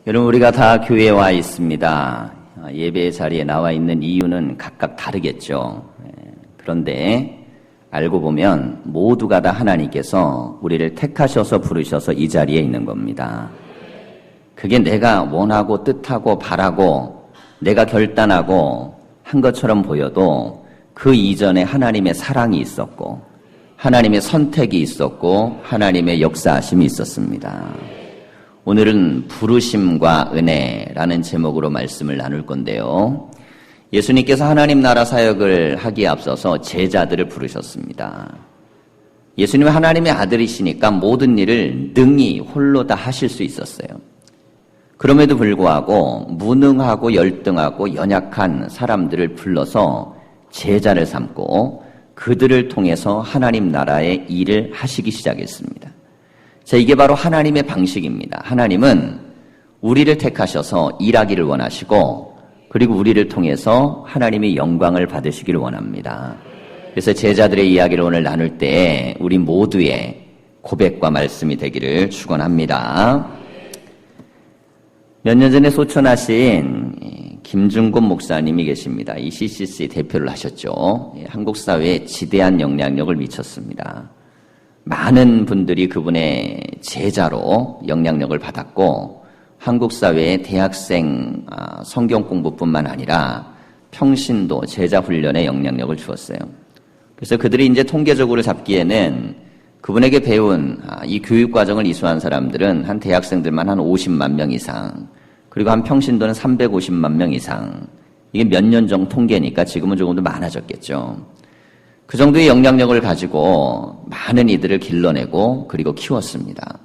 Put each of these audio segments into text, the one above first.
여러분, 우리가 다 교회에 와 있습니다. 예배 자리에 나와 있는 이유는 각각 다르겠죠. 그런데 알고 보면 모두가 다 하나님께서 우리를 택하셔서 부르셔서 이 자리에 있는 겁니다. 그게 내가 원하고 뜻하고 바라고 내가 결단하고 한 것처럼 보여도 그 이전에 하나님의 사랑이 있었고 하나님의 선택이 있었고 하나님의 역사하심이 있었습니다. 오늘은 부르심과 은혜라는 제목으로 말씀을 나눌 건데요. 예수님께서 하나님 나라 사역을 하기에 앞서서 제자들을 부르셨습니다. 예수님은 하나님의 아들이시니까 모든 일을 능히 홀로 다 하실 수 있었어요. 그럼에도 불구하고 무능하고 열등하고 연약한 사람들을 불러서 제자를 삼고 그들을 통해서 하나님 나라의 일을 하시기 시작했습니다. 자, 이게 바로 하나님의 방식입니다. 하나님은 우리를 택하셔서 일하기를 원하시고 그리고 우리를 통해서 하나님의 영광을 받으시기를 원합니다. 그래서 제자들의 이야기를 오늘 나눌 때 우리 모두의 고백과 말씀이 되기를 축원합니다. 몇 년 전에 소천하신 김중곤 목사님이 계십니다. 이 CCC 대표를 하셨죠. 한국 사회에 지대한 영향력을 미쳤습니다. 많은 분들이 그분의 제자로 영향력을 받았고 한국 사회의 대학생 성경 공부뿐만 아니라 평신도 제자 훈련에 영향력을 주었어요. 그래서 그들이 이제 통계적으로 잡기에는 그분에게 배운 이 교육 과정을 이수한 사람들은 한 대학생들만 한 50만 명 이상, 그리고 한 평신도는 350만 명 이상. 이게 몇 년 전 통계니까 지금은 조금 더 많아졌겠죠. 그 정도의 영향력을 가지고 많은 이들을 길러내고 그리고 키웠습니다.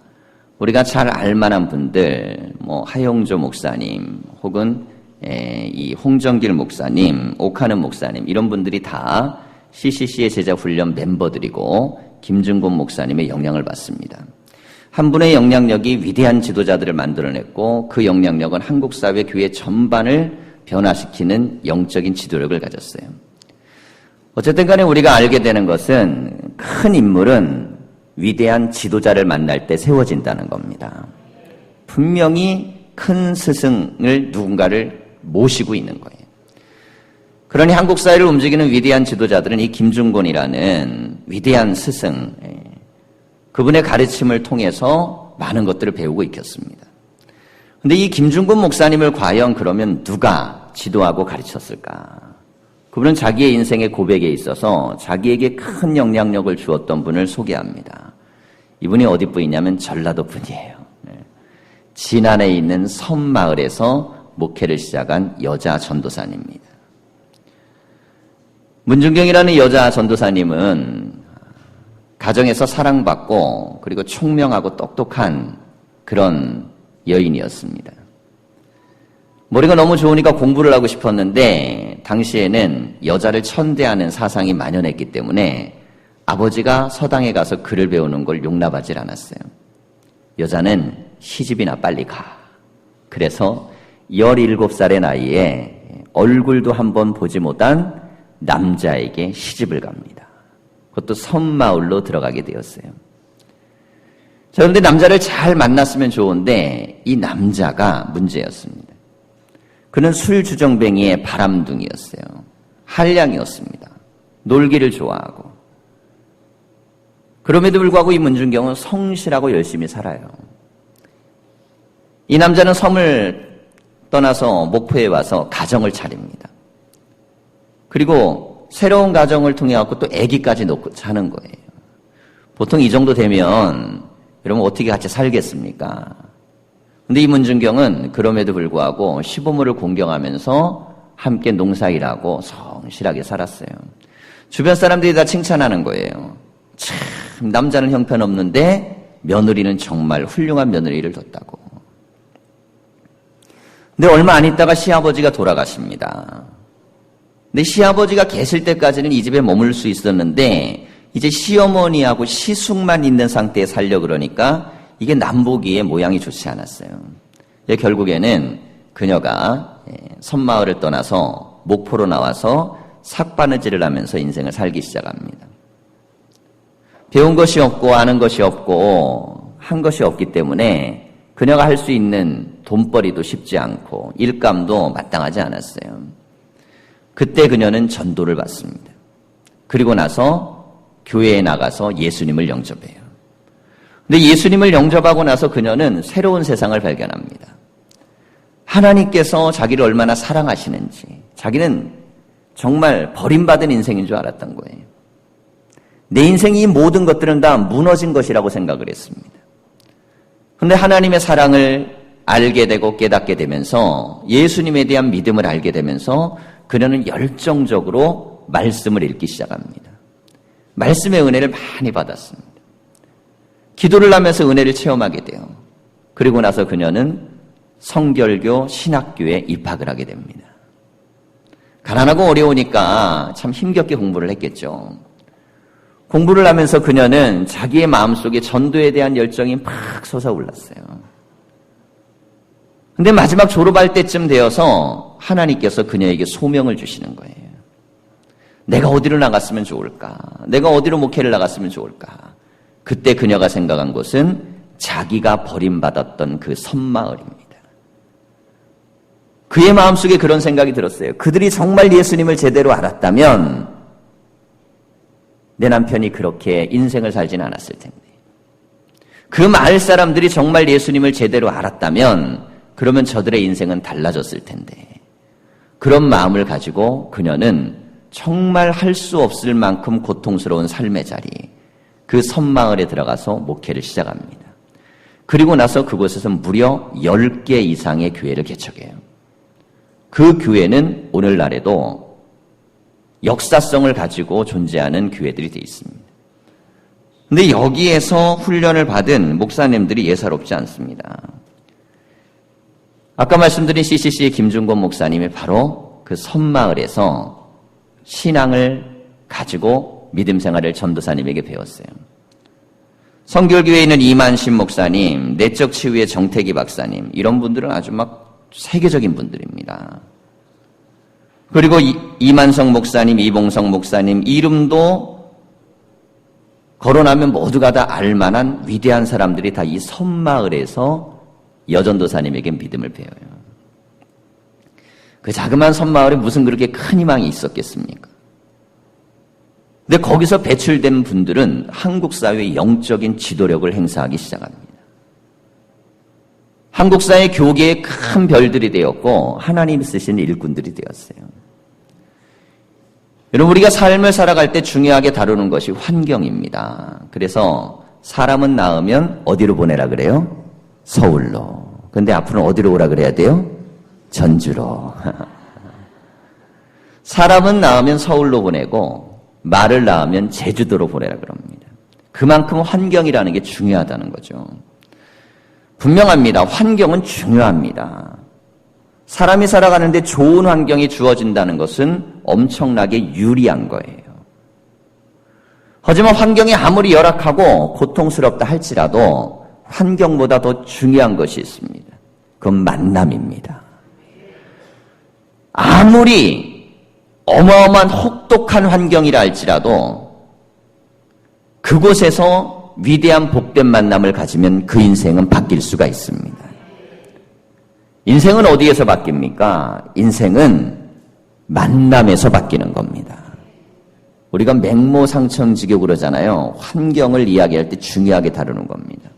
우리가 잘 알만한 분들, 하영조 목사님, 혹은 이 홍정길 목사님, 오카는 목사님, 이런 분들이 다 CCC의 제자 훈련 멤버들이고 김중곤 목사님의 영향을 받습니다. 한 분의 영향력이 위대한 지도자들을 만들어냈고 그 영향력은 한국 사회 교회 전반을 변화시키는 영적인 지도력을 가졌어요. 어쨌든 간에 우리가 알게 되는 것은 큰 인물은 위대한 지도자를 만날 때 세워진다는 겁니다. 분명히 큰 스승을 누군가를 모시고 있는 거예요. 그러니 한국 사회를 움직이는 위대한 지도자들은 이 김중곤이라는 위대한 스승, 그분의 가르침을 통해서 많은 것들을 배우고 익혔습니다. 그런데 이 김중곤 목사님을 과연 그러면 누가 지도하고 가르쳤을까? 그분은 자기의 인생의 고백에 있어서 자기에게 큰 영향력을 주었던 분을 소개합니다. 이분이 어디 분이냐면 전라도 분이에요. 진안에 있는 섬마을에서 목회를 시작한 여자 전도사님입니다. 문중경이라는 여자 전도사님은 가정에서 사랑받고 그리고 총명하고 똑똑한 그런 여인이었습니다. 머리가 너무 좋으니까 공부를 하고 싶었는데 당시에는 여자를 천대하는 사상이 만연했기 때문에 아버지가 서당에 가서 글을 배우는 걸 용납하지 않았어요. 여자는 시집이나 빨리 가. 그래서 17살의 나이에 얼굴도 한번 보지 못한 남자에게 시집을 갑니다. 그것도 섬마을로 들어가게 되었어요. 자, 그런데 남자를 잘 만났으면 좋은데 이 남자가 문제였습니다. 그는 술주정뱅이의 바람둥이였어요. 한량이었습니다. 놀기를 좋아하고. 그럼에도 불구하고 이 문중경은 성실하고 열심히 살아요. 이 남자는 섬을 떠나서 목포에 와서 가정을 차립니다. 그리고 새로운 가정을 통해 갖고 또 아기까지 놓고 사는 거예요. 보통 이 정도 되면 여러분 어떻게 같이 살겠습니까? 근데 이 문중경은 그럼에도 불구하고 시부모를 공경하면서 함께 농사일하고 성실하게 살았어요. 주변 사람들이 다 칭찬하는 거예요. 참 남자는 형편없는데 며느리는 정말 훌륭한 며느리를 뒀다고. 근데 얼마 안 있다가 시아버지가 돌아가십니다. 근데 시아버지가 계실 때까지는 이 집에 머물 수 있었는데 이제 시어머니하고 시숙만 있는 상태에 살려 그러니까 이게 남보기에 모양이 좋지 않았어요. 결국에는 그녀가 섬마을을 떠나서 목포로 나와서 삭바느질을 하면서 인생을 살기 시작합니다. 배운 것이 없고 아는 것이 없고 한 것이 없기 때문에 그녀가 할 수 있는 돈벌이도 쉽지 않고 일감도 마땅하지 않았어요. 그때 그녀는 전도를 받습니다. 그리고 나서 교회에 나가서 예수님을 영접해요. 근데 예수님을 영접하고 나서 그녀는 새로운 세상을 발견합니다. 하나님께서 자기를 얼마나 사랑하시는지, 자기는 정말 버림받은 인생인 줄 알았던 거예요. 내 인생이 이 모든 것들은 다 무너진 것이라고 생각을 했습니다. 그런데 하나님의 사랑을 알게 되고 깨닫게 되면서 예수님에 대한 믿음을 알게 되면서 그녀는 열정적으로 말씀을 읽기 시작합니다. 말씀의 은혜를 많이 받았습니다. 기도를 하면서 은혜를 체험하게 돼요. 그리고 나서 그녀는 성결교 신학교에 입학을 하게 됩니다. 가난하고 어려우니까 참 힘겹게 공부를 했겠죠. 공부를 하면서 그녀는 자기의 마음속에 전도에 대한 열정이 막 솟아올랐어요. 근데 마지막 졸업할 때쯤 되어서 하나님께서 그녀에게 소명을 주시는 거예요. 내가 어디로 나갔으면 좋을까? 내가 어디로 목회를 나갔으면 좋을까? 그때 그녀가 생각한 곳은 자기가 버림받았던 그 섬마을입니다. 그의 마음속에 그런 생각이 들었어요. 그들이 정말 예수님을 제대로 알았다면 내 남편이 그렇게 인생을 살진 않았을 텐데. 그 마을 사람들이 정말 예수님을 제대로 알았다면 그러면 저들의 인생은 달라졌을 텐데. 그런 마음을 가지고 그녀는 정말 할 수 없을 만큼 고통스러운 삶의 자리, 그 섬마을에 들어가서 목회를 시작합니다. 그리고 나서 그곳에서 무려 10개 이상의 교회를 개척해요. 그 교회는 오늘날에도 역사성을 가지고 존재하는 교회들이 되어 있습니다. 그런데 여기에서 훈련을 받은 목사님들이 예사롭지 않습니다. 아까 말씀드린 CCC의 김준권 목사님이 바로 그 섬마을에서 신앙을 가지고 믿음 생활을 전도사님에게 배웠어요. 성결교회에 있는 이만신 목사님, 내적 치유의 정태기 박사님, 이런 분들은 아주 막 세계적인 분들입니다. 그리고 이만성 목사님, 이봉성 목사님, 이름도 거론하면 모두가 다 알만한 위대한 사람들이 다 이 섬마을에서 여전도사님에게 믿음을 배워요. 그 자그마한 섬마을에 무슨 그렇게 큰 희망이 있었겠습니까? 근데 거기서 배출된 분들은 한국 사회의 영적인 지도력을 행사하기 시작합니다. 한국 사회 교계의 큰 별들이 되었고 하나님이 쓰신 일꾼들이 되었어요. 여러분, 우리가 삶을 살아갈 때 중요하게 다루는 것이 환경입니다. 그래서 사람은 낳으면 어디로 보내라 그래요? 서울로. 근데 앞으로는 어디로 오라 그래야 돼요? 전주로. 사람은 낳으면 서울로 보내고 말을 낳으면 제주도로 보내라 그럽니다. 그만큼 환경이라는 게 중요하다는 거죠. 분명합니다. 환경은 중요합니다. 사람이 살아가는데 좋은 환경이 주어진다는 것은 엄청나게 유리한 거예요. 하지만 환경이 아무리 열악하고 고통스럽다 할지라도 환경보다 더 중요한 것이 있습니다. 그건 만남입니다. 아무리 어마어마한 혹독한 환경이라 할지라도 그곳에서 위대한 복된 만남을 가지면 그 인생은 바뀔 수가 있습니다. 인생은 어디에서 바뀝니까? 인생은 만남에서 바뀌는 겁니다. 우리가 맹모상청지교 그러잖아요. 환경을 이야기할 때 중요하게 다루는 겁니다.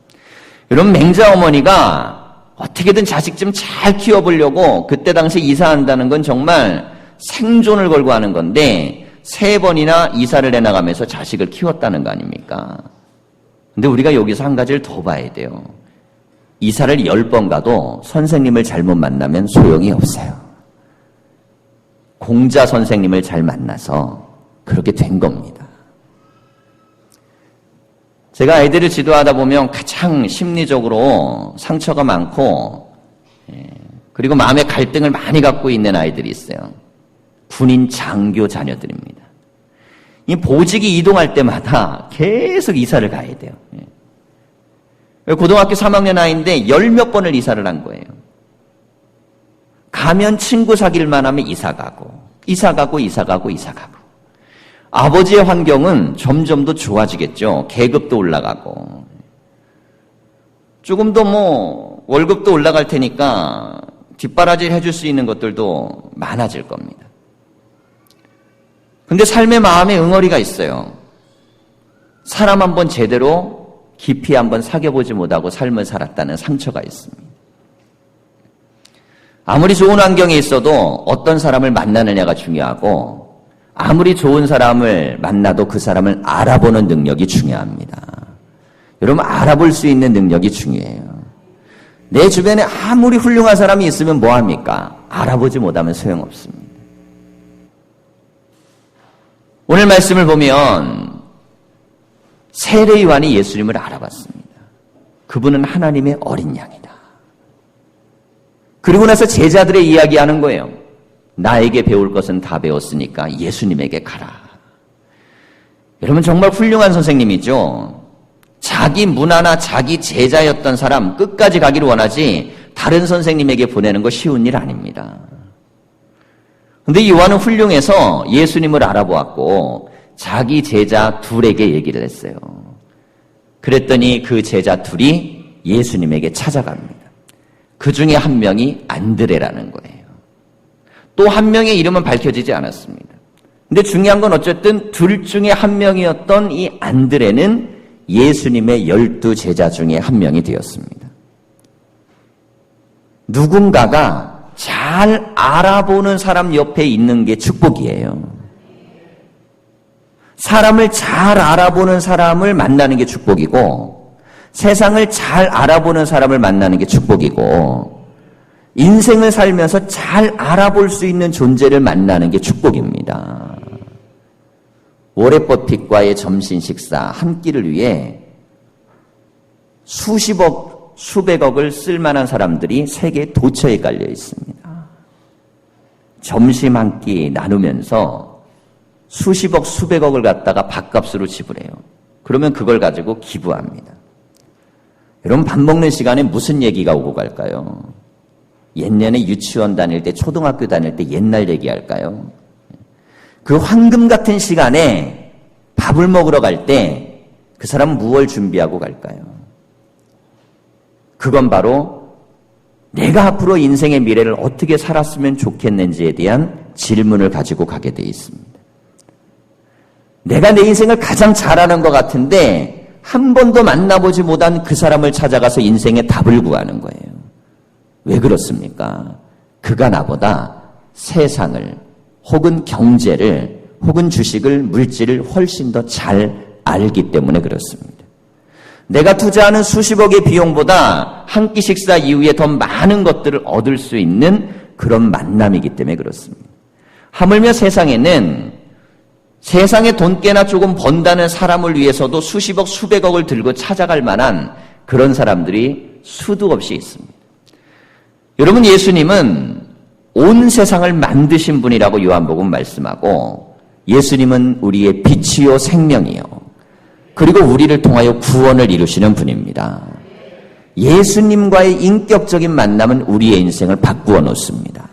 여러분, 맹자 어머니가 어떻게든 자식 좀 잘 키워보려고 그때 당시 이사한다는 건 정말 생존을 걸고 하는 건데 3번이나 이사를 해나가면서 자식을 키웠다는 거 아닙니까? 근데 우리가 여기서 한 가지를 더 봐야 돼요. 이사를 10번 가도 선생님을 잘못 만나면 소용이 없어요. 공자 선생님을 잘 만나서 그렇게 된 겁니다. 제가 아이들을 지도하다 보면 가장 심리적으로 상처가 많고 그리고 마음의 갈등을 많이 갖고 있는 아이들이 있어요. 군인 장교 자녀들입니다. 이 보직이 이동할 때마다 계속 이사를 가야 돼요. 고등학교 3학년 아이인데 10몇 번을 이사를 한 거예요. 가면 친구 사귈만 하면 이사 가고 아버지의 환경은 점점 더 좋아지겠죠. 계급도 올라가고 조금 더 월급도 올라갈 테니까 뒷바라지를 해줄 수 있는 것들도 많아질 겁니다. 근데 삶의 마음에 응어리가 있어요. 사람 한번 제대로 깊이 한번 사귀어보지 못하고 삶을 살았다는 상처가 있습니다. 아무리 좋은 환경에 있어도 어떤 사람을 만나느냐가 중요하고, 아무리 좋은 사람을 만나도 그 사람을 알아보는 능력이 중요합니다. 여러분, 알아볼 수 있는 능력이 중요해요. 내 주변에 아무리 훌륭한 사람이 있으면 뭐합니까? 알아보지 못하면 소용없습니다. 오늘 말씀을 보면 세례 요한이 예수님을 알아봤습니다. 그분은 하나님의 어린 양이다. 그리고 나서 제자들의 이야기하는 거예요. 나에게 배울 것은 다 배웠으니까 예수님에게 가라. 여러분, 정말 훌륭한 선생님이죠. 자기 문화나 자기 제자였던 사람 끝까지 가기를 원하지 다른 선생님에게 보내는 거 쉬운 일 아닙니다. 근데 요한은 훌륭해서 예수님을 알아보았고 자기 제자 둘에게 얘기를 했어요. 그랬더니 그 제자 둘이 예수님에게 찾아갑니다. 그 중에 한 명이 안드레라는 거예요. 또 한 명의 이름은 밝혀지지 않았습니다. 근데 중요한 건 어쨌든 둘 중에 한 명이었던 이 안드레는 예수님의 12 제자 중에 한 명이 되었습니다. 누군가가 잘 알아보는 사람 옆에 있는 게 축복이에요. 사람을 잘 알아보는 사람을 만나는 게 축복이고, 세상을 잘 알아보는 사람을 만나는 게 축복이고, 인생을 살면서 잘 알아볼 수 있는 존재를 만나는 게 축복입니다. 워렌 버핏과의 점심 식사 한 끼를 위해 수십억, 수백억을 쓸만한 사람들이 세계 도처에 깔려 있습니다. 점심 한 끼 나누면서 수십억, 수백억을 갖다가 밥값으로 지불해요. 그러면 그걸 가지고 기부합니다. 여러분, 밥 먹는 시간에 무슨 얘기가 오고 갈까요? 옛년에 유치원 다닐 때, 초등학교 다닐 때 옛날 얘기할까요? 그 황금 같은 시간에 밥을 먹으러 갈 때 그 사람은 무엇을 준비하고 갈까요? 그건 바로 내가 앞으로 인생의 미래를 어떻게 살았으면 좋겠는지에 대한 질문을 가지고 가게 돼 있습니다. 내가 내 인생을 가장 잘하는 것 같은데 한 번도 만나보지 못한 그 사람을 찾아가서 인생의 답을 구하는 거예요. 왜 그렇습니까? 그가 나보다 세상을 혹은 경제를 혹은 주식을, 물질을 훨씬 더 잘 알기 때문에 그렇습니다. 내가 투자하는 수십억의 비용보다 한 끼 식사 이후에 더 많은 것들을 얻을 수 있는 그런 만남이기 때문에 그렇습니다. 하물며 세상에는 세상에 돈 꽤나 조금 번다는 사람을 위해서도 수십억, 수백억을 들고 찾아갈 만한 그런 사람들이 수도 없이 있습니다. 여러분, 예수님은 온 세상을 만드신 분이라고 요한복음 말씀하고, 예수님은 우리의 빛이요 생명이요, 그리고 우리를 통하여 구원을 이루시는 분입니다. 예수님과의 인격적인 만남은 우리의 인생을 바꾸어 놓습니다.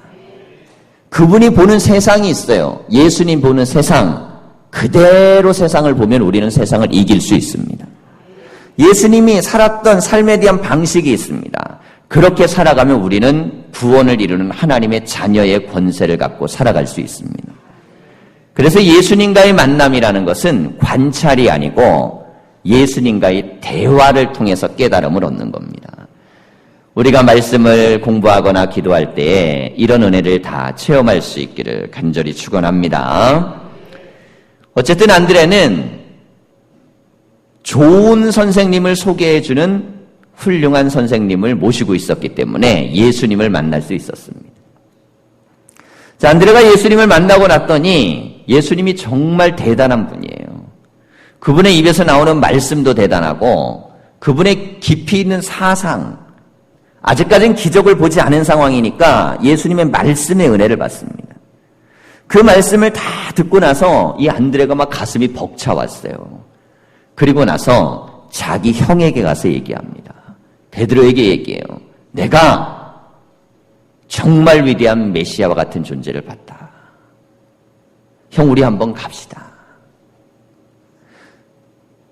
그분이 보는 세상이 있어요. 예수님 보는 세상, 그대로 세상을 보면 우리는 세상을 이길 수 있습니다. 예수님이 살았던 삶에 대한 방식이 있습니다. 그렇게 살아가면 우리는 구원을 이루는 하나님의 자녀의 권세를 갖고 살아갈 수 있습니다. 그래서 예수님과의 만남이라는 것은 관찰이 아니고 예수님과의 대화를 통해서 깨달음을 얻는 겁니다. 우리가 말씀을 공부하거나 기도할 때에 이런 은혜를 다 체험할 수 있기를 간절히 축원합니다. 어쨌든 안드레는 좋은 선생님을 소개해주는 훌륭한 선생님을 모시고 있었기 때문에 예수님을 만날 수 있었습니다. 자, 안드레가 예수님을 만나고 났더니 예수님이 정말 대단한 분이에요. 그분의 입에서 나오는 말씀도 대단하고 그분의 깊이 있는 사상, 아직까지는 기적을 보지 않은 상황이니까 예수님의 말씀의 은혜를 받습니다. 그 말씀을 다 듣고 나서 이 안드레가 막 가슴이 벅차왔어요. 그리고 나서 자기 형에게 가서 얘기합니다. 베드로에게 얘기해요. 내가 정말 위대한 메시아와 같은 존재를 봤다. 형, 우리 한번 갑시다.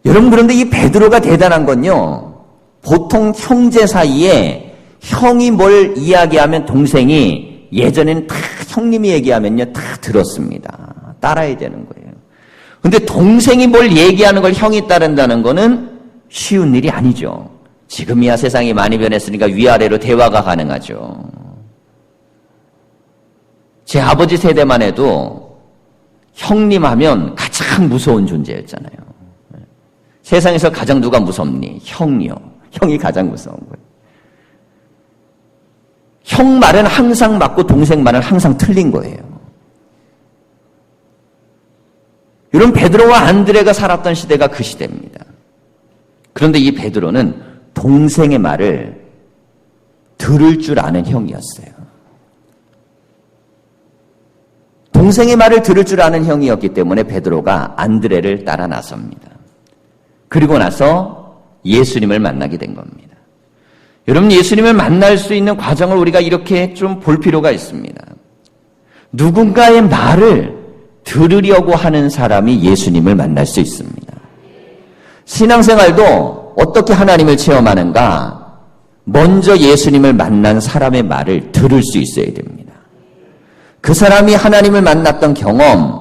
여러분, 그런데 이 베드로가 대단한 건요, 보통 형제 사이에 형이 뭘 이야기하면 동생이 예전에는 다 형님이 얘기하면요 다 들었습니다. 따라야 되는 거예요. 근데 동생이 뭘 얘기하는 걸 형이 따른다는 거는 쉬운 일이 아니죠. 지금이야 세상이 많이 변했으니까 위아래로 대화가 가능하죠. 제 아버지 세대만 해도 형님 하면 가장 무서운 존재였잖아요. 세상에서 가장 누가 무섭니? 형이요. 형이 가장 무서운 거예요. 형 말은 항상 맞고 동생 말은 항상 틀린 거예요. 이런 베드로와 안드레가 살았던 시대가 그 시대입니다. 그런데 이 베드로는 동생의 말을 들을 줄 아는 형이었어요. 동생의 말을 들을 줄 아는 형이었기 때문에 베드로가 안드레를 따라 나섭니다. 그리고 나서 예수님을 만나게 된 겁니다. 여러분, 예수님을 만날 수 있는 과정을 우리가 이렇게 좀 볼 필요가 있습니다. 누군가의 말을 들으려고 하는 사람이 예수님을 만날 수 있습니다. 신앙생활도 어떻게 하나님을 체험하는가? 먼저 예수님을 만난 사람의 말을 들을 수 있어야 됩니다. 그 사람이 하나님을 만났던 경험,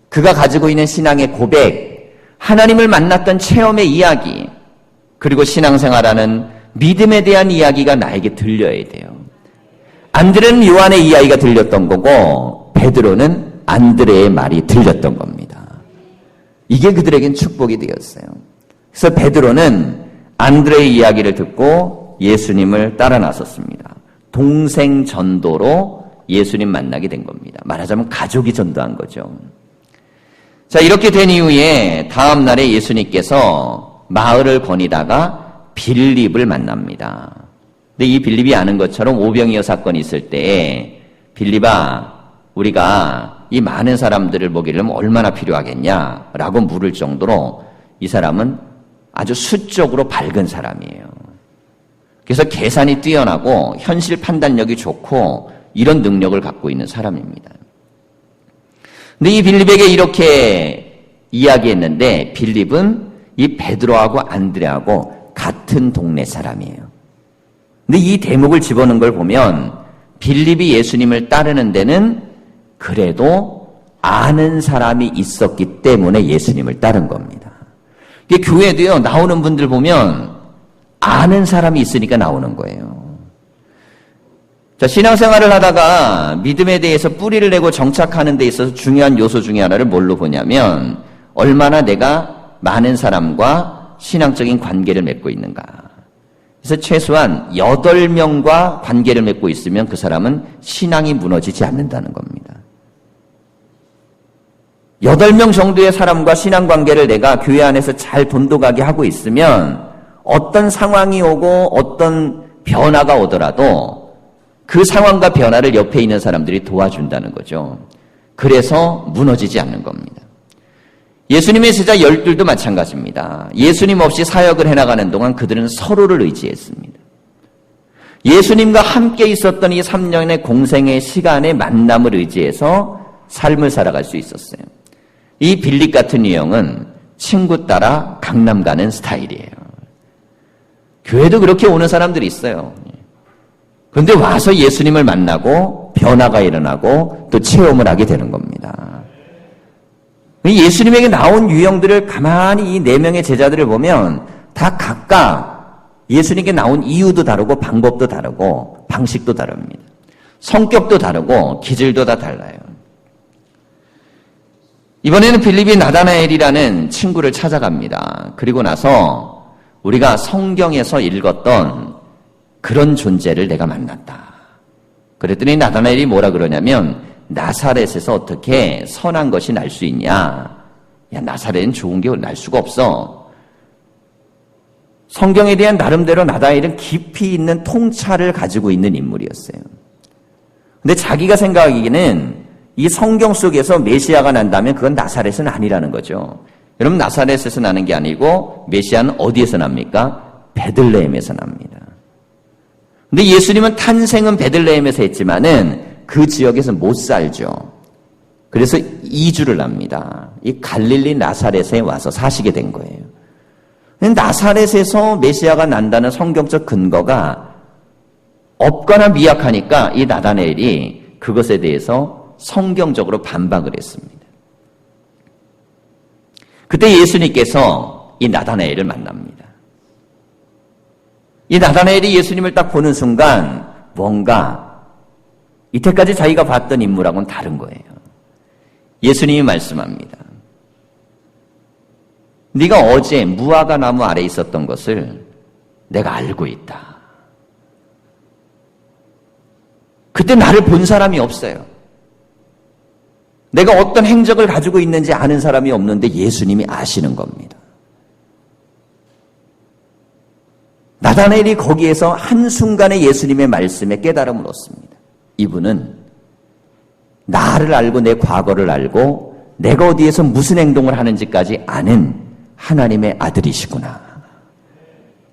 그가 가지고 있는 신앙의 고백, 하나님을 만났던 체험의 이야기, 그리고 신앙생활하는 믿음에 대한 이야기가 나에게 들려야 돼요. 안드레는 요한의 이야기가 들렸던 거고 베드로는 안드레의 말이 들렸던 겁니다. 이게 그들에겐 축복이 되었어요. 그래서 베드로는 안드레의 이야기를 듣고 예수님을 따라 나섰습니다. 동생 전도로 예수님 만나게 된 겁니다. 말하자면 가족이 전도한 거죠. 자, 이렇게 된 이후에 다음 날에 예수님께서 마을을 거니다가 빌립을 만납니다. 근데 이 빌립이 아는 것처럼 오병이어 사건이 있을 때 빌립아, 우리가 이 많은 사람들을 먹이려면 얼마나 필요하겠냐라고 물을 정도로 이 사람은 아주 수적으로 밝은 사람이에요. 그래서 계산이 뛰어나고 현실 판단력이 좋고 이런 능력을 갖고 있는 사람입니다. 근데 이 빌립에게 이렇게 이야기했는데 빌립은 이 베드로하고 안드레하고 같은 동네 사람이에요. 근데 이 대목을 집어넣은 걸 보면 빌립이 예수님을 따르는 데는 그래도 아는 사람이 있었기 때문에 예수님을 따른 겁니다. 교회도요, 나오는 분들 보면 아는 사람이 있으니까 나오는 거예요. 자, 신앙생활을 하다가 믿음에 대해서 뿌리를 내고 정착하는 데 있어서 중요한 요소 중에 하나를 뭘로 보냐면 얼마나 내가 많은 사람과 신앙적인 관계를 맺고 있는가. 그래서 최소한 8명과 관계를 맺고 있으면 그 사람은 신앙이 무너지지 않는다는 겁니다. 8명 정도의 사람과 신앙관계를 내가 교회 안에서 잘 돈독하게 하고 있으면 어떤 상황이 오고 어떤 변화가 오더라도 그 상황과 변화를 옆에 있는 사람들이 도와준다는 거죠. 그래서 무너지지 않는 겁니다. 예수님의 제자 12도 마찬가지입니다. 예수님 없이 사역을 해나가는 동안 그들은 서로를 의지했습니다. 예수님과 함께 있었던 이 3년의 공생의 시간의 만남을 의지해서 삶을 살아갈 수 있었어요. 이 빌립 같은 유형은 친구 따라 강남 가는 스타일이에요. 교회도 그렇게 오는 사람들이 있어요. 그런데 와서 예수님을 만나고 변화가 일어나고 또 체험을 하게 되는 겁니다. 예수님에게 나온 유형들을 가만히 이 4명의 제자들을 보면 다 각각 예수님께 나온 이유도 다르고 방법도 다르고 방식도 다릅니다. 성격도 다르고 기질도 다 달라요. 이번에는 빌립이 나다나엘이라는 친구를 찾아갑니다. 그리고 나서 우리가 성경에서 읽었던 그런 존재를 내가 만났다. 그랬더니 나다나엘이 뭐라 그러냐면 나사렛에서 어떻게 선한 것이 날 수 있냐. 야, 나사렛은 좋은 게 날 수가 없어. 성경에 대한 나름대로 나다나엘은 깊이 있는 통찰을 가지고 있는 인물이었어요. 근데 자기가 생각하기에는 이 성경 속에서 메시아가 난다면 그건 나사렛은 아니라는 거죠. 여러분, 나사렛에서 나는 게 아니고 메시아는 어디에서 납니까? 베들레헴에서 납니다. 근데 예수님은 탄생은 베들레헴에서 했지만은 그 지역에서 못 살죠. 그래서 이주를 합니다. 이 갈릴리 나사렛에 와서 사시게 된 거예요. 나사렛에서 메시아가 난다는 성경적 근거가 없거나 미약하니까 이 나다나엘이 그것에 대해서 성경적으로 반박을 했습니다. 그때 예수님께서 이 나다나엘을 만납니다. 이 나다나엘이 예수님을 딱 보는 순간 뭔가 이때까지 자기가 봤던 인물하고는 다른 거예요. 예수님이 말씀합니다. 네가 어제 무화과 나무 아래 있었던 것을 내가 알고 있다. 그때 나를 본 사람이 없어요. 내가 어떤 행적을 가지고 있는지 아는 사람이 없는데 예수님이 아시는 겁니다. 나다나엘이 거기에서 한순간에 예수님의 말씀에 깨달음을 얻습니다. 이분은 나를 알고 내 과거를 알고 내가 어디에서 무슨 행동을 하는지까지 아는 하나님의 아들이시구나.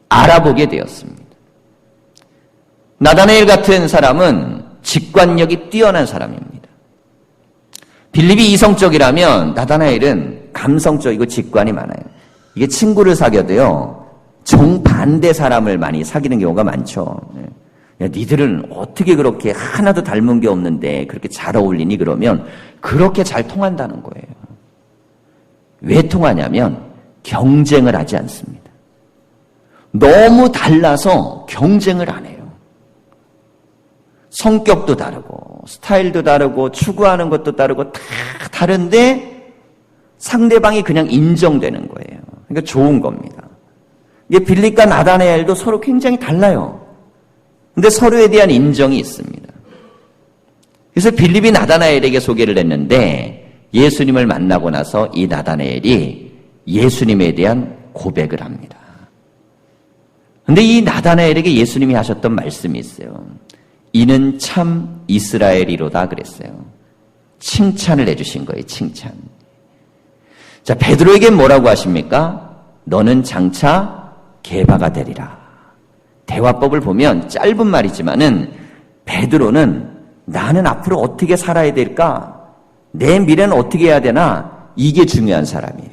알아보게 되었습니다. 나다나엘 같은 사람은 직관력이 뛰어난 사람입니다. 빌립이 이성적이라면 나다나엘은 감성적이고 직관이 많아요. 이게 친구를 사귀어도요, 정반대 사람을 많이 사귀는 경우가 많죠. 야, 니들은 어떻게 그렇게 하나도 닮은 게 없는데 그렇게 잘 어울리니? 그러면 그렇게 잘 통한다는 거예요. 왜 통하냐면 경쟁을 하지 않습니다. 너무 달라서 경쟁을 안 해요. 성격도 다르고 스타일도 다르고 추구하는 것도 다르고 다 다른데 상대방이 그냥 인정되는 거예요. 그러니까 좋은 겁니다. 이게 빌립과 나다나엘도 서로 굉장히 달라요. 근데 서로에 대한 인정이 있습니다. 그래서 빌립이 나다나엘에게 소개를 했는데 예수님을 만나고 나서 이 나다나엘이 예수님에 대한 고백을 합니다. 근데 이 나다나엘에게 예수님이 하셨던 말씀이 있어요. 이는 참 이스라엘이로다 그랬어요. 칭찬을 해주신 거예요. 칭찬. 자, 베드로에게 뭐라고 하십니까? 너는 장차 게바가 되리라. 대화법을 보면 짧은 말이지만은 베드로는 나는 앞으로 어떻게 살아야 될까? 내 미래는 어떻게 해야 되나? 이게 중요한 사람이에요.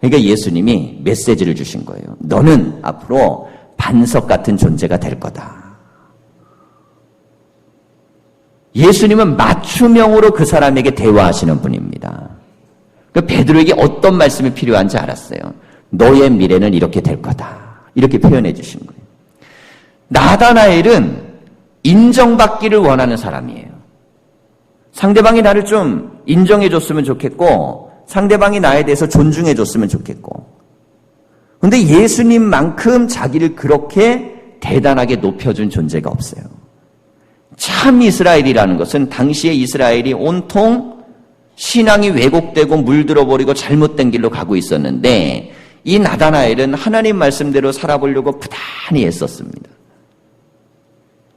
그러니까 예수님이 메시지를 주신 거예요. 너는 앞으로 반석 같은 존재가 될 거다. 예수님은 맞춤형으로 그 사람에게 대화하시는 분입니다. 그러니까 베드로에게 어떤 말씀이 필요한지 알았어요. 너의 미래는 이렇게 될 거다. 이렇게 표현해 주신 거예요. 나다나엘은 인정받기를 원하는 사람이에요. 상대방이 나를 좀 인정해 줬으면 좋겠고 상대방이 나에 대해서 존중해 줬으면 좋겠고, 근데 예수님만큼 자기를 그렇게 대단하게 높여준 존재가 없어요. 참 이스라엘이라는 것은 당시의 이스라엘이 온통 신앙이 왜곡되고 물들어버리고 잘못된 길로 가고 있었는데 이 나다나엘은 하나님 말씀대로 살아보려고 부단히 애썼습니다.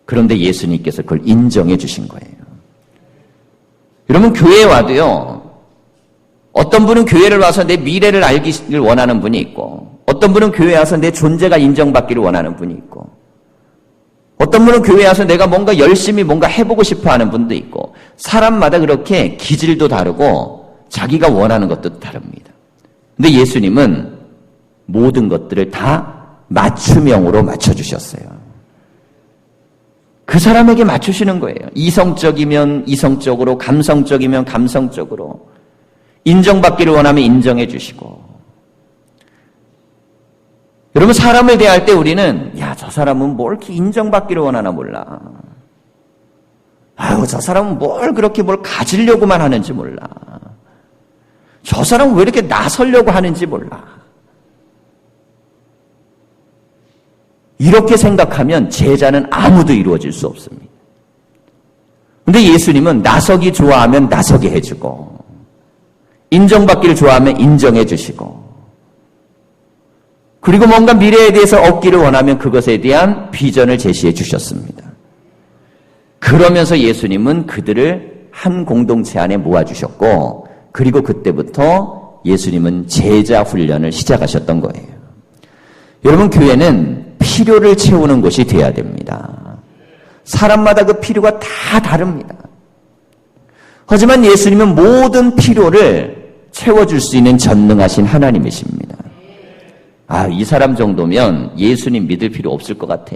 그런데 예수님께서 그걸 인정해 주신 거예요. 여러분, 교회에 와도요, 어떤 분은 교회를 와서 내 미래를 알기를 원하는 분이 있고, 어떤 분은 교회에 와서 내 존재가 인정받기를 원하는 분이 있고, 어떤 분은 교회에 와서 내가 뭔가 열심히 뭔가 해보고 싶어 하는 분도 있고, 사람마다 그렇게 기질도 다르고 자기가 원하는 것도 다릅니다. 근데 예수님은 모든 것들을 다 맞춤형으로 맞춰주셨어요. 그 사람에게 맞추시는 거예요. 이성적이면 이성적으로, 감성적이면 감성적으로, 인정받기를 원하면 인정해 주시고. 여러분, 사람을 대할 때 우리는 야, 저 사람은 뭘 이렇게 인정받기를 원하나 몰라. 아유, 저 사람은 뭘 그렇게 뭘 가지려고만 하는지 몰라. 저 사람은 왜 이렇게 나서려고 하는지 몰라. 이렇게 생각하면 제자는 아무도 이루어질 수 없습니다. 근데 예수님은 나서기 좋아하면 나서게 해주고, 인정받기를 좋아하면 인정해 주시고, 그리고 뭔가 미래에 대해서 얻기를 원하면 그것에 대한 비전을 제시해 주셨습니다. 그러면서 예수님은 그들을 한 공동체 안에 모아주셨고, 그리고 그때부터 예수님은 제자 훈련을 시작하셨던 거예요. 여러분, 교회는 필요를 채우는 곳이 돼야 됩니다. 사람마다 그 필요가 다 다릅니다. 하지만 예수님은 모든 필요를 채워줄 수 있는 전능하신 하나님이십니다. 이 사람 정도면 예수님 믿을 필요 없을 것 같아.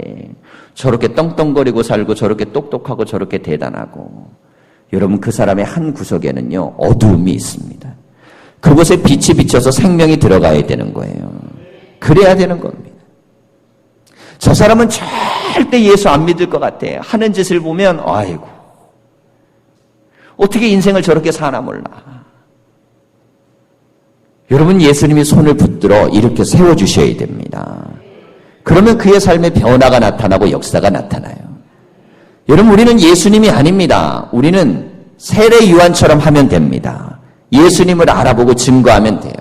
저렇게 떵떵거리고 살고 저렇게 똑똑하고 저렇게 대단하고. 여러분, 그 사람의 한 구석에는요, 어두움이 있습니다. 그곳에 빛이 비쳐서 생명이 들어가야 되는 거예요. 그래야 되는 겁니다. 저 사람은 절대 예수 안 믿을 것 같아. 하는 짓을 보면 아이고, 어떻게 인생을 저렇게 사나 몰라. 여러분, 예수님이 손을 붙들어 이렇게 세워주셔야 됩니다. 그러면 그의 삶에 변화가 나타나고 역사가 나타나요. 여러분, 우리는 예수님이 아닙니다. 우리는 세례 요한처럼 하면 됩니다. 예수님을 알아보고 증거하면 돼요.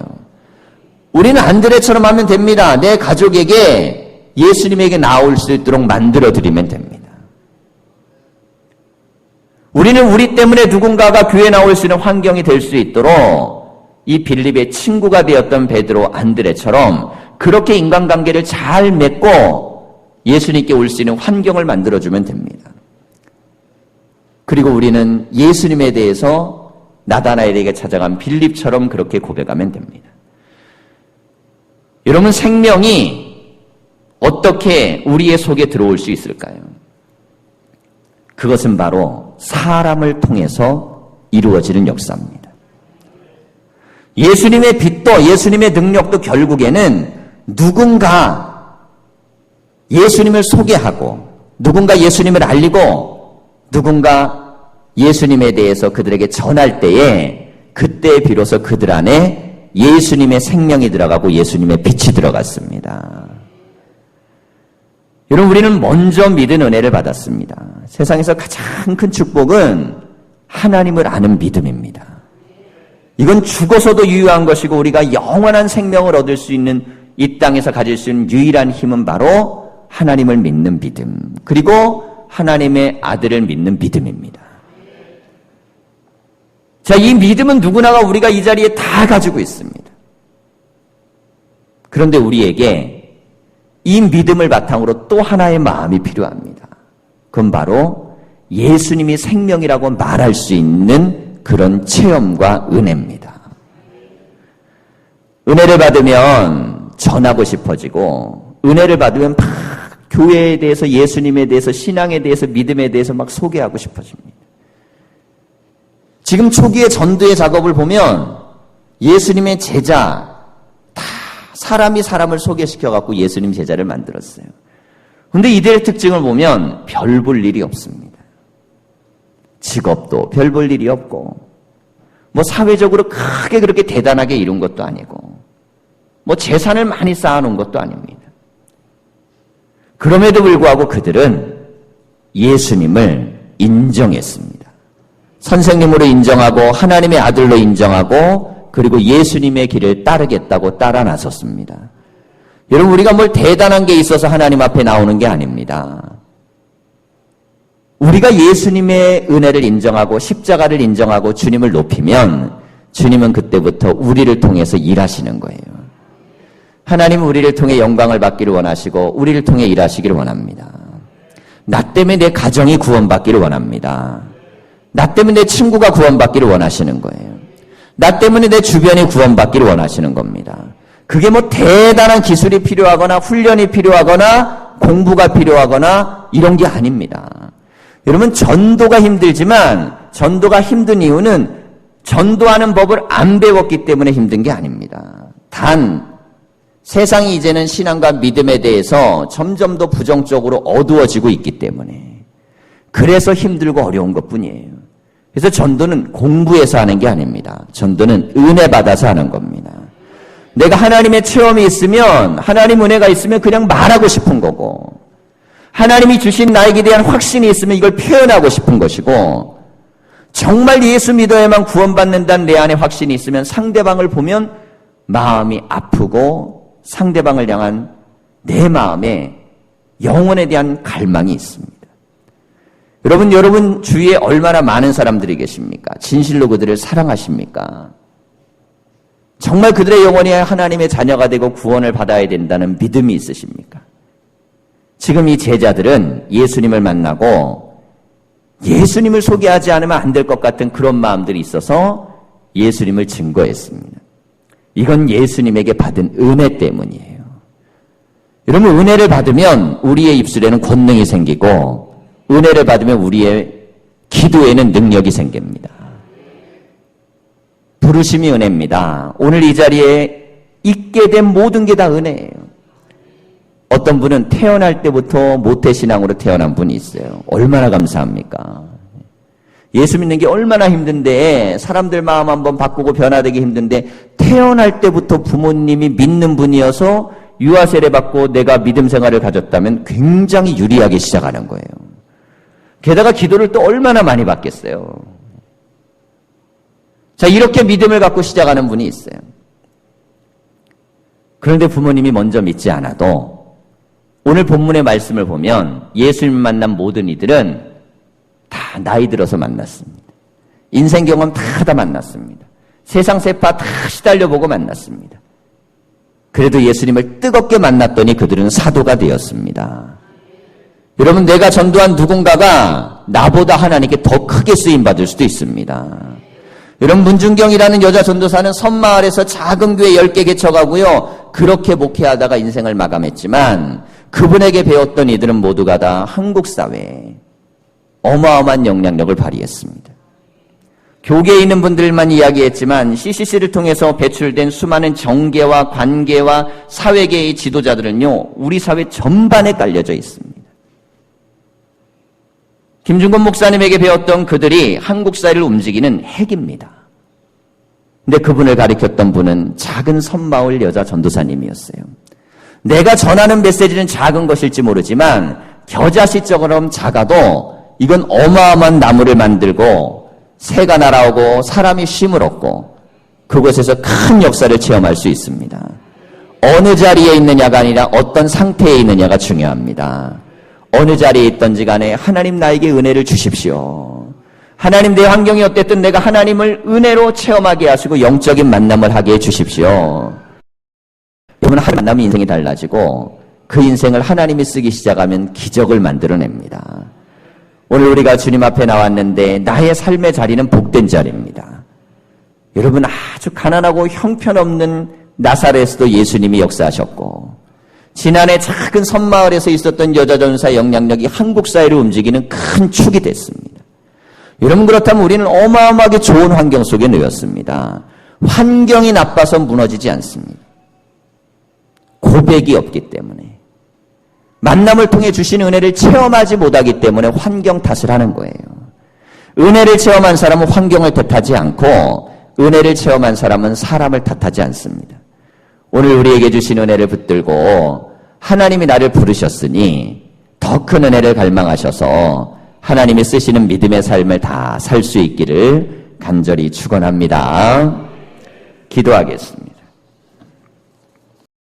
우리는 안드레처럼 하면 됩니다. 내 가족에게 예수님에게 나올 수 있도록 만들어드리면 됩니다. 우리는 우리 때문에 누군가가 교회에 나올 수 있는 환경이 될 수 있도록 이 빌립의 친구가 되었던 베드로, 안드레처럼 그렇게 인간관계를 잘 맺고 예수님께 올 수 있는 환경을 만들어주면 됩니다. 그리고 우리는 예수님에 대해서 나다나엘에게 찾아간 빌립처럼 그렇게 고백하면 됩니다. 여러분, 생명이 어떻게 우리의 속에 들어올 수 있을까요? 그것은 바로 사람을 통해서 이루어지는 역사입니다. 예수님의 빛도 예수님의 능력도 결국에는 누군가 예수님을 소개하고 누군가 예수님을 알리고 누군가 예수님에 대해서 그들에게 전할 때에 그때 비로소 그들 안에 예수님의 생명이 들어가고 예수님의 빛이 들어갔습니다. 여러분, 우리는 먼저 믿은 은혜를 받았습니다. 세상에서 가장 큰 축복은 하나님을 아는 믿음입니다. 이건 죽어서도 유효한 것이고 우리가 영원한 생명을 얻을 수 있는 이 땅에서 가질 수 있는 유일한 힘은 바로 하나님을 믿는 믿음, 그리고 하나님의 아들을 믿는 믿음입니다. 자, 이 믿음은 누구나가 우리가 이 자리에 다 가지고 있습니다. 그런데 우리에게 이 믿음을 바탕으로 또 하나의 마음이 필요합니다. 그건 바로 예수님이 생명이라고 말할 수 있는 그런 체험과 은혜입니다. 은혜를 받으면 전하고 싶어지고, 은혜를 받으면 막 교회에 대해서, 예수님에 대해서, 신앙에 대해서, 믿음에 대해서 막 소개하고 싶어집니다. 지금 초기의 전도의 작업을 보면 예수님의 제자, 다 사람이 사람을 소개시켜갖고 예수님 제자를 만들었어요. 그런데 이들의 특징을 보면 별 볼 일이 없습니다. 직업도 별 볼 일이 없고, 뭐 사회적으로 크게 그렇게 대단하게 이룬 것도 아니고, 뭐 재산을 많이 쌓아놓은 것도 아닙니다. 그럼에도 불구하고 그들은 예수님을 인정했습니다. 선생님으로 인정하고 하나님의 아들로 인정하고, 그리고 예수님의 길을 따르겠다고 따라 나섰습니다. 여러분, 우리가 뭘 대단한 게 있어서 하나님 앞에 나오는 게 아닙니다. 우리가 예수님의 은혜를 인정하고 십자가를 인정하고 주님을 높이면 주님은 그때부터 우리를 통해서 일하시는 거예요. 하나님은 우리를 통해 영광을 받기를 원하시고 우리를 통해 일하시기를 원합니다. 나 때문에 내 가정이 구원받기를 원합니다. 나 때문에 내 친구가 구원받기를 원하시는 거예요. 나 때문에 내 주변이 구원받기를 원하시는 겁니다. 그게 뭐 대단한 기술이 필요하거나 훈련이 필요하거나 공부가 필요하거나 이런 게 아닙니다. 여러분, 전도가 힘들지만 전도가 힘든 이유는 전도하는 법을 안 배웠기 때문에 힘든 게 아닙니다. 단 세상이 이제는 신앙과 믿음에 대해서 점점 더 부정적으로 어두워지고 있기 때문에, 그래서 힘들고 어려운 것뿐이에요. 그래서 전도는 공부해서 하는 게 아닙니다. 전도는 은혜 받아서 하는 겁니다. 내가 하나님의 체험이 있으면, 하나님 은혜가 있으면 그냥 말하고 싶은 거고, 하나님이 주신 나에게 대한 확신이 있으면 이걸 표현하고 싶은 것이고, 정말 예수 믿어야만 구원받는다는 내 안에 확신이 있으면 상대방을 보면 마음이 아프고 상대방을 향한 내 마음에 영혼에 대한 갈망이 있습니다. 여러분 주위에 얼마나 많은 사람들이 계십니까? 진실로 그들을 사랑하십니까? 정말 그들의 영혼이 하나님의 자녀가 되고 구원을 받아야 된다는 믿음이 있으십니까? 지금 이 제자들은 예수님을 만나고 예수님을 소개하지 않으면 안 될 것 같은 그런 마음들이 있어서 예수님을 증거했습니다. 이건 예수님에게 받은 은혜 때문이에요. 여러분, 은혜를 받으면 우리의 입술에는 권능이 생기고 은혜를 받으면 우리의 기도에는 능력이 생깁니다. 부르심이 은혜입니다. 오늘 이 자리에 있게 된 모든 게 다 은혜예요. 어떤 분은 태어날 때부터 모태신앙으로 태어난 분이 있어요. 얼마나 감사합니까? 예수 믿는 게 얼마나 힘든데, 사람들 마음 한번 바꾸고 변화되기 힘든데, 태어날 때부터 부모님이 믿는 분이어서 유아 세례 받고 내가 믿음 생활을 가졌다면 굉장히 유리하게 시작하는 거예요. 게다가 기도를 또 얼마나 많이 받겠어요. 자, 이렇게 믿음을 갖고 시작하는 분이 있어요. 그런데 부모님이 먼저 믿지 않아도 오늘 본문의 말씀을 보면 예수님 만난 모든 이들은 다 나이 들어서 만났습니다. 인생 경험 다 만났습니다. 세상 세파 다 시달려보고 만났습니다. 그래도 예수님을 뜨겁게 만났더니 그들은 사도가 되었습니다. 여러분, 내가 전도한 누군가가 나보다 하나님께 더 크게 쓰임받을 수도 있습니다. 여러분, 문준경이라는 여자 전도사는 섬마을에서 작은 교회 10개 개척하고요, 그렇게 목회하다가 인생을 마감했지만 그분에게 배웠던 이들은 모두가 다 한국 사회에 어마어마한 영향력을 발휘했습니다. 교계에 있는 분들만 이야기했지만 CCC를 통해서 배출된 수많은 정계와 관계와 사회계의 지도자들은요, 우리 사회 전반에 깔려져 있습니다. 김중건 목사님에게 배웠던 그들이 한국 사회를 움직이는 핵입니다. 근데 그분을 가리켰던 분은 작은 섬마을 여자 전도사님이었어요. 내가 전하는 메시지는 작은 것일지 모르지만 겨자씨처럼 작아도 이건 어마어마한 나무를 만들고 새가 날아오고 사람이 쉼을 얻고 그곳에서 큰 역사를 체험할 수 있습니다. 어느 자리에 있느냐가 아니라 어떤 상태에 있느냐가 중요합니다. 어느 자리에 있든지 간에 하나님 나에게 은혜를 주십시오. 하나님, 내 환경이 어땠든 내가 하나님을 은혜로 체험하게 하시고 영적인 만남을 하게 해주십시오. 여러분, 하나님 만나면 인생이 달라지고 그 인생을 하나님이 쓰기 시작하면 기적을 만들어냅니다. 오늘 우리가 주님 앞에 나왔는데 나의 삶의 자리는 복된 자리입니다. 여러분, 아주 가난하고 형편없는 나사렛에도 예수님이 역사하셨고, 지난해 작은 섬마을에서 있었던 여자 전도사의 영향력이 한국 사회를 움직이는 큰 축이 됐습니다. 여러분, 그렇다면 우리는 어마어마하게 좋은 환경 속에 놓였습니다. 환경이 나빠서 무너지지 않습니다. 고백이 없기 때문에, 만남을 통해 주신 은혜를 체험하지 못하기 때문에 환경 탓을 하는 거예요. 은혜를 체험한 사람은 환경을 탓하지 않고 은혜를 체험한 사람은 사람을 탓하지 않습니다. 오늘 우리에게 주신 은혜를 붙들고 하나님이 나를 부르셨으니 더 큰 은혜를 갈망하셔서 하나님이 쓰시는 믿음의 삶을 다 살 수 있기를 간절히 축원합니다. 기도하겠습니다.